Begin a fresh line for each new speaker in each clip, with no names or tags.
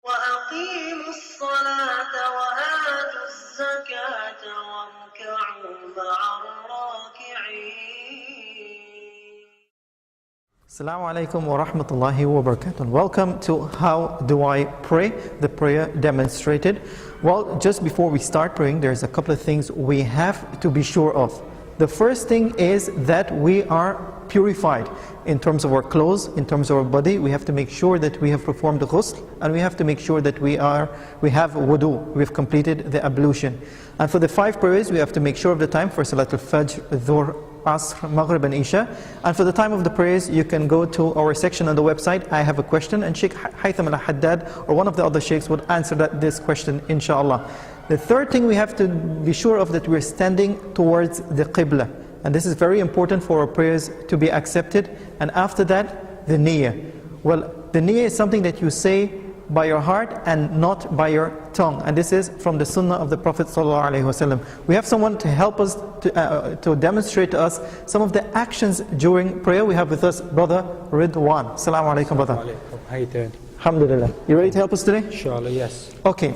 وأقيموا الصلاة وآتوا الزكاة واركعوا مع الراكعين.
Assalamu alaikum wa rahmatullahi wa barakatuh. Welcome to How Do I Pray? The prayer demonstrated. Well, just before we start praying, there's a couple of things we have to be sure of. The first thing is that we are purified in terms of our clothes, in terms of our body. We have to make sure that we have performed the ghusl, and we have to make sure that we have wudu, we've completed the ablution. And for the 5 prayers, we have to make sure of the time for salat al-fajr, dhuhr, asr, maghrib and isha. And for the time of the prayers, you can go to our section on the website. I have a question, and Sheikh Haytham al-Haddad or one of the other sheikhs would answer this question, inshallah. The third thing we have to be sure of, that we're standing towards the qibla. And this is very important for our prayers to be accepted. And after that, the niyyah. Well, the niyyah is something that you say by your heart and not by your tongue. And this is from the sunnah of the Prophet ﷺ. We have someone to help us, to demonstrate to us some of the actions during prayer. We have with us Brother Ridwan. Assalamu alaikum, brother.
How you doing?
Alhamdulillah. You ready to help us today?
Inshallah, yes.
Okay.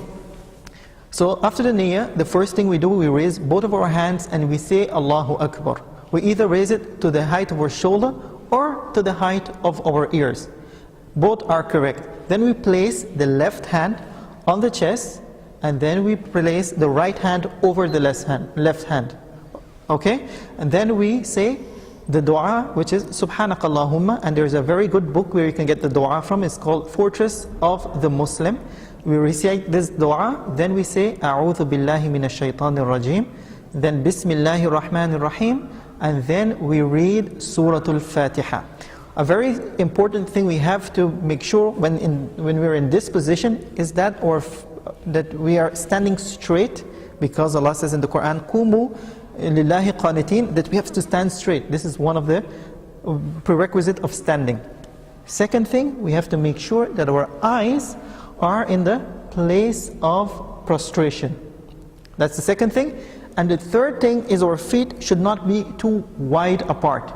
So after the niyyah, the first thing we do, we raise both of our hands and we say Allahu Akbar. We either raise it to the height of our shoulder or to the height of our ears. Both are correct. Then we place the left hand on the chest, and then we place the right hand over the left hand. Okay? And then we say the dua, which is Subhanakallahumma, and there's a very good book where you can get the dua from. It's called Fortress of the Muslim. We recite this dua, then we say A'udhu billahi minash shaitanir rajim, then Bismillahir Rahmanir Rahim, and then we read Suratul Fatiha. A very important thing we have to make sure when we're in this position is that we are standing straight, because Allah says in the Quran, Qumu lillahi qanitin, that we have to stand straight. This is one of the prerequisites of standing. Second thing, we have to make sure that our eyes are in the place of prostration. That's the second thing. And the third thing is our feet should not be too wide apart,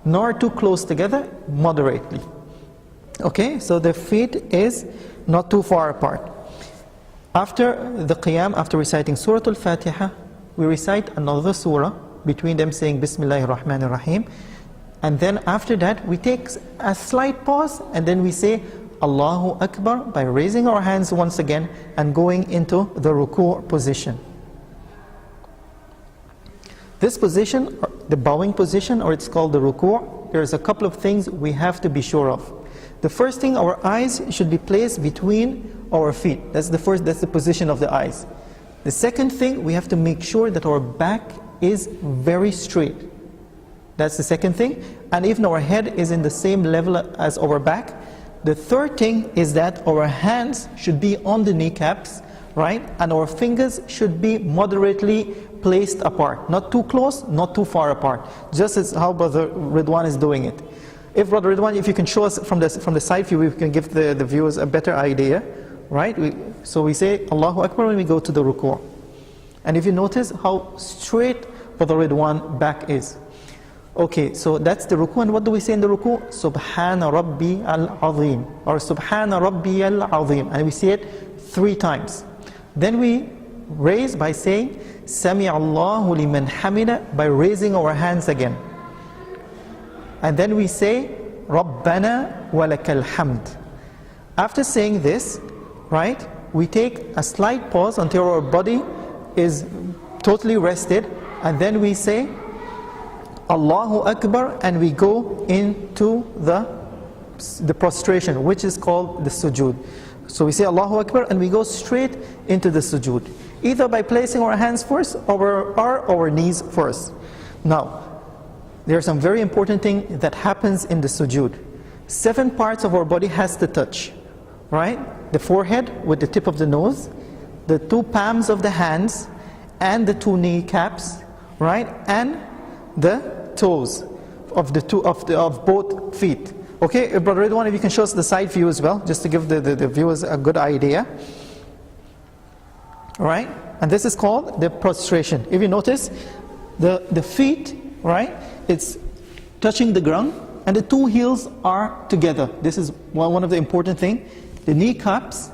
nor too close together, moderately. Okay, so the feet is not too far apart. After the qiyam, after reciting Surah Al-Fatiha, we recite another surah, between them saying Bismillahir Rahmanir Rahim. And then after that, we take a slight pause, and then we say Allahu Akbar by raising our hands once again and going into the ruku' position. This position, the bowing position, or it's called the ruku', there's a couple of things we have to be sure of. The first thing, our eyes should be placed between our feet. That's the position of the eyes. The second thing, we have to make sure that our back is very straight. That's the second thing. And even our head is in the same level as our back. The third thing is that our hands should be on the kneecaps, right? And our fingers should be moderately placed apart. Not too close, not too far apart. Just as how Brother Ridwan is doing it. If Brother Ridwan, if you can show us from the side view, we can give the viewers a better idea, right? So we say Allahu Akbar when we go to the ruku'. And if you notice how straight Brother Ridwan back is. Okay, so that's the ruku', and what do we say in the ruku'? Subhana Rabbi al-Azim, or Subhana Rabbi al-Azim, and we say it 3 times. Then we raise by saying Sami Allahu liman hamida, by raising our hands again. And then we say Rabbana walakal hamd. After saying this, right, we take a slight pause until our body is totally rested, and then we say Allahu Akbar, and we go into the prostration, which is called the sujood. So we say Allahu Akbar and we go straight into the sujood, either by placing our hands first or our knees first. Now, there are some very important things that happens in the sujood. 7 parts of our body has to touch, right? The forehead with the tip of the nose, the 2 palms of the hands, and the 2 kneecaps, right? And the toes of both feet, Okay, Brother Ridwan, if you can show us the side view as well, just to give the viewers a good idea. Right? And this is called the prostration. If you notice, the feet, right, it's touching the ground, and the two heels are together. This is one of the important things. The kneecaps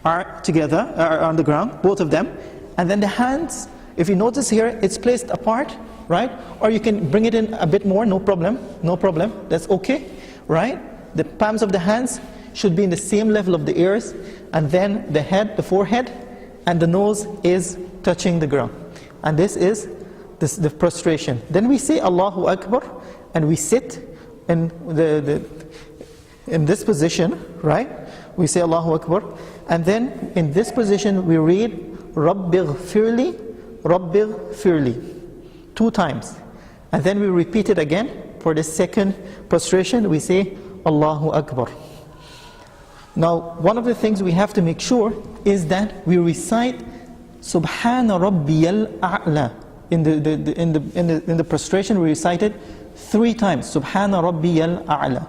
are together, are on the ground, both of them. And then the hands, if you notice here, it's placed apart, right? Or you can bring it in a bit more, no problem, that's okay, right? The palms of the hands should be in the same level of the ears, and then the head, the forehead, and the nose is touching the ground. And this is the prostration. Then we say Allahu Akbar, and we sit in in this position, right? We say Allahu Akbar, and then in this position we read Rabbighfirli, Rabbighfirli 2 times, and then we repeat it again. For the second prostration we say Allahu Akbar. Now, one of the things we have to make sure is that we recite Subhana Rabbiyal A'la. In the prostration we recite it 3 times, Subhana Rabbiyal A'la.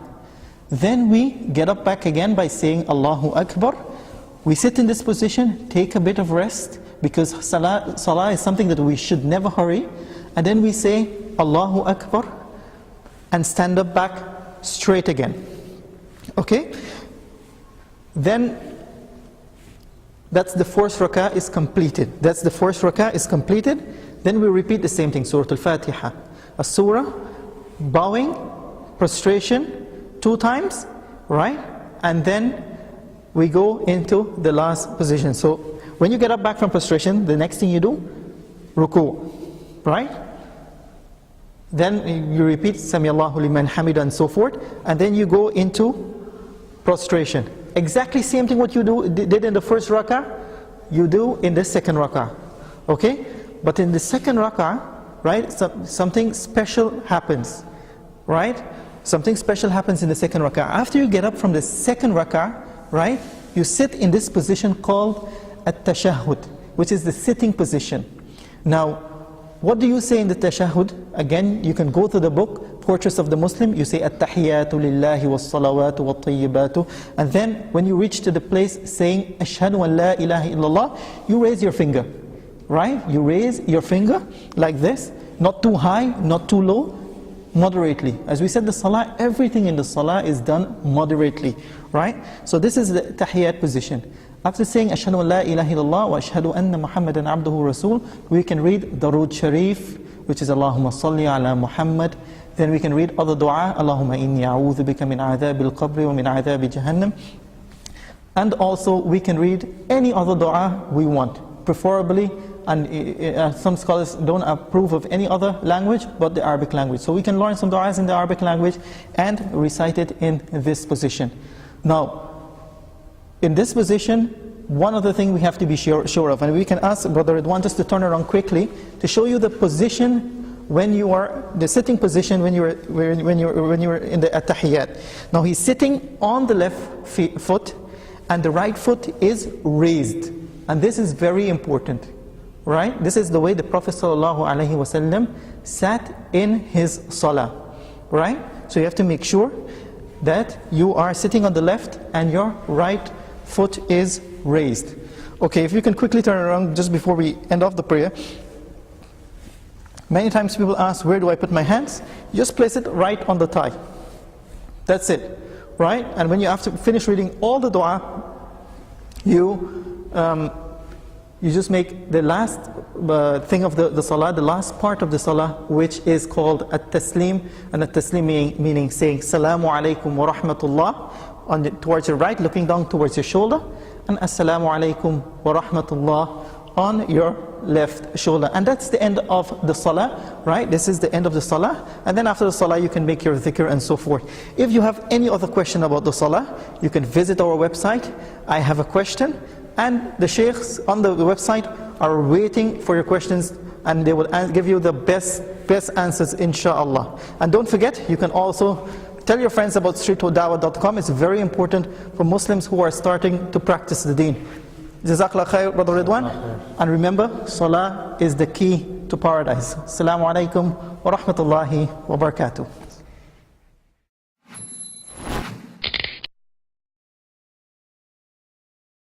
Then we get up back again by saying Allahu Akbar. We sit in this position, take a bit of rest, because salah is something that we should never hurry. And then we say Allahu Akbar and stand up back straight again. Okay? Then that's the first rak'ah is completed. Then we repeat the same thing, Surah Al-Fatiha, a surah, bowing, prostration 2 times, right? And then we go into the last position. So when you get up back from prostration, the next thing you do, ruku', right? Then you repeat Sami Allahu liman hamida and so forth, and then you go into prostration. Exactly same thing what you did in the first rak'ah, you do in the second rak'ah. Okay? But in the second rak'ah, right, something special happens. Right? Something special happens in the second rak'ah. After you get up from the second rak'ah, right, you sit in this position called at-tashahhud, which is the sitting position. Now, what do you say in the tashahhud? Again, you can go to the book, Portraits of the Muslim, you say at-tahiyyatu lillahi was-salawatu wat-tayyibatu, and then when you reach to the place saying ashhadu an la ilaha illallah, you raise your finger, right? You raise your finger like this, not too high, not too low, moderately. As we said, the salah, everything in the salah is done moderately, right? So this is the tahiyyat position. After saying ashhadu an la ilaha illallah wa ashhadu anna Muhammadan abduhu rasul, we can read Darud Sharif, which is Allahumma salli ala Muhammad. Then we can read other dua, Allahumma inni a'udhu bika min adhabil qabri wa min adhabi jahannam. And also we can read any other dua we want, preferably, and some scholars don't approve of any other language but the Arabic language. So we can learn some du'as in the Arabic language and recite it in this position. Now, in this position, one other thing we have to be sure of, and we can ask Brother Ridwan just to turn around quickly to show you the position when you are, the sitting position when you are in the at-tahiyyat. Now he's sitting on the left foot, and the right foot is raised, and this is very important, right? This is the way the Prophet ﷺ sat in his salah, right? So you have to make sure that you are sitting on the left and your right foot is raised. Okay, if you can quickly turn around just before we end off the prayer. Many times people ask, where do I put my hands? You just place it right on the thigh. That's it, right? And when you have to finish reading all the dua, you just make the last thing of the salah, the last part of the salah, which is called at-taslim, and at-taslim meaning saying Salamu alaykum wa rahmatullah towards your right, looking down towards your shoulder, and Assalamu alaykum wa rahmatullah on your left shoulder. And that's the end of the salah, right? This is the end of the salah, and then after the salah you can make your dhikr and so forth. If you have any other question about the salah, you can visit our website. I have a question, and the sheikhs on the website are waiting for your questions, and they will give you the best answers, inshallah. And don't forget, you can also tell your friends about streetdawah.com. It's very important for Muslims who are starting to practice the deen. Jazakallah khair, Brother Ridwan. And remember, salah is the key to paradise. Assalamu alaikum wa rahmatullahi wa barakatuh.